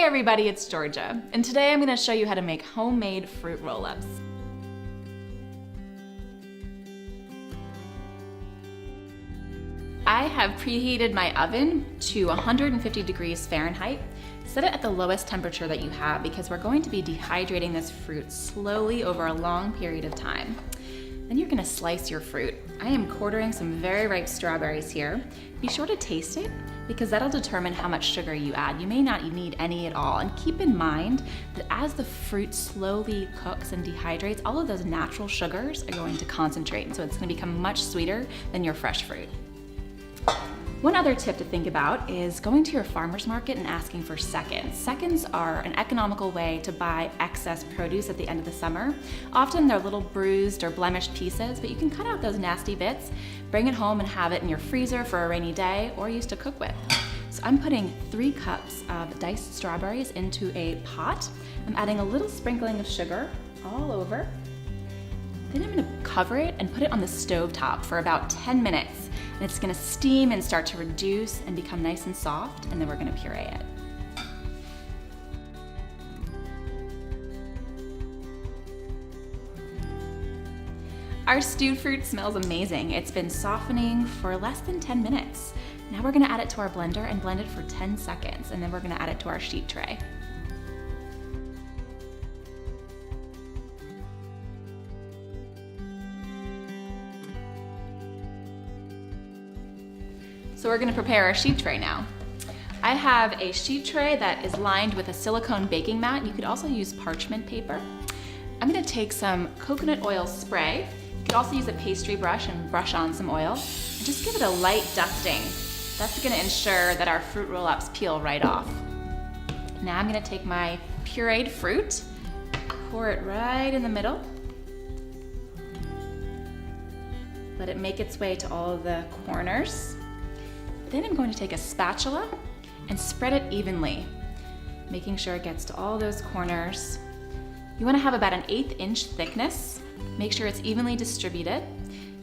everybody, it's Georgia, and today I'm going to show you how to make homemade fruit roll-ups. I have preheated my oven to 150 degrees Fahrenheit. Set it at the lowest temperature that you have because we're going to be dehydrating this fruit slowly over a long period of time. Then you're going to slice your fruit. I am quartering some very ripe strawberries here. Be sure to taste it because that'll determine how much sugar you add. You may not need any at all. And keep in mind that as the fruit slowly cooks and dehydrates, all of those natural sugars are going to concentrate. So it's going to become much sweeter than your fresh fruit. One other tip to think about is going to your farmer's market and asking for seconds. Seconds are an economical way to buy excess produce at the end of the summer. Often they're little bruised or blemished pieces, but you can cut out those nasty bits, bring it home and have it in your freezer for a rainy day or use to cook with. So I'm putting 3 cups of diced strawberries into a pot. I'm adding a little sprinkling of sugar all over. Then I'm gonna cover it and put it on the stove top for about 10 minutes. And it's gonna steam and start to reduce and become nice and soft, and then we're gonna puree it. Our stewed fruit smells amazing. It's been softening for less than 10 minutes. Now we're gonna add it to our blender and blend it for 10 seconds, and then we're gonna add it to our sheet tray. So we're going to prepare our sheet tray now. I have a sheet tray that is lined with a silicone baking mat. You could also use parchment paper. I'm going to take some coconut oil spray. You could also use a pastry brush and brush on some oil. And just give it a light dusting. That's going to ensure that our fruit roll-ups peel right off. Now I'm going to take my pureed fruit, pour it right in the middle. Let it make its way to all of the corners. Then I'm going to take a spatula and spread it evenly, making sure it gets to all those corners. You want to have about an 1/8 inch thickness. Make sure it's evenly distributed.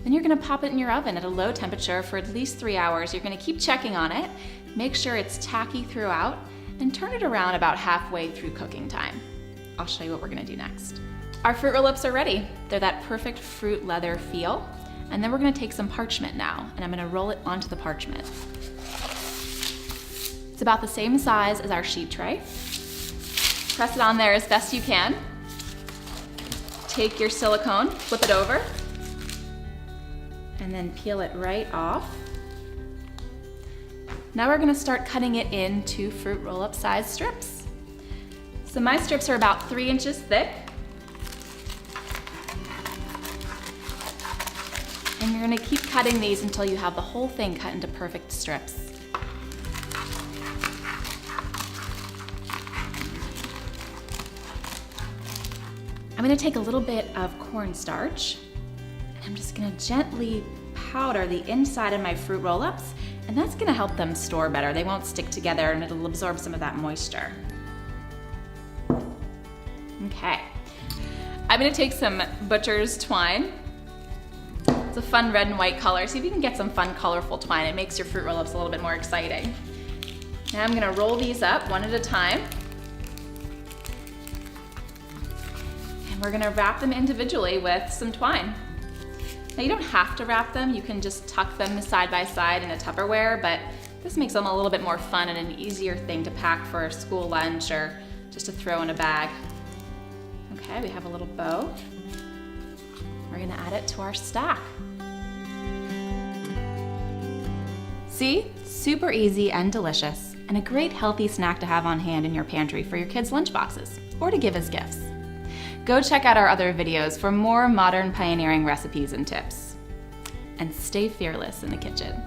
Then you're going to pop it in your oven at a low temperature for at least 3 hours. You're going to keep checking on it, make sure it's tacky throughout, and turn it around about halfway through cooking time. I'll show you what we're going to do next. Our fruit roll-ups are ready. They're that perfect fruit leather feel. And then we're going to take some parchment now, and I'm going to roll it onto the parchment. It's about the same size as our sheet tray. Press it on there as best you can. Take your silicone, flip it over, and then peel it right off. Now we're going to start cutting it into fruit roll-up size strips. So my strips are about 3 inches thick. And you're going to keep cutting these until you have the whole thing cut into perfect strips. I'm going to take a little bit of cornstarch, and I'm just going to gently powder the inside of my fruit roll-ups, and that's going to help them store better. They won't stick together and it'll absorb some of that moisture. Okay. I'm going to take some butcher's twine. It's a fun red and white color. See if you can get some fun, colorful twine. It makes your fruit roll-ups a little bit more exciting. Now I'm gonna roll these up one at a time. And we're gonna wrap them individually with some twine. Now you don't have to wrap them. You can just tuck them side by side in a Tupperware, but this makes them a little bit more fun and an easier thing to pack for school lunch or just to throw in a bag. Okay, we have a little bow. We're gonna add it to our stack. See? Super easy and delicious, and a great healthy snack to have on hand in your pantry for your kids' lunchboxes, or to give as gifts. Go check out our other videos for more modern pioneering recipes and tips. And stay fearless in the kitchen.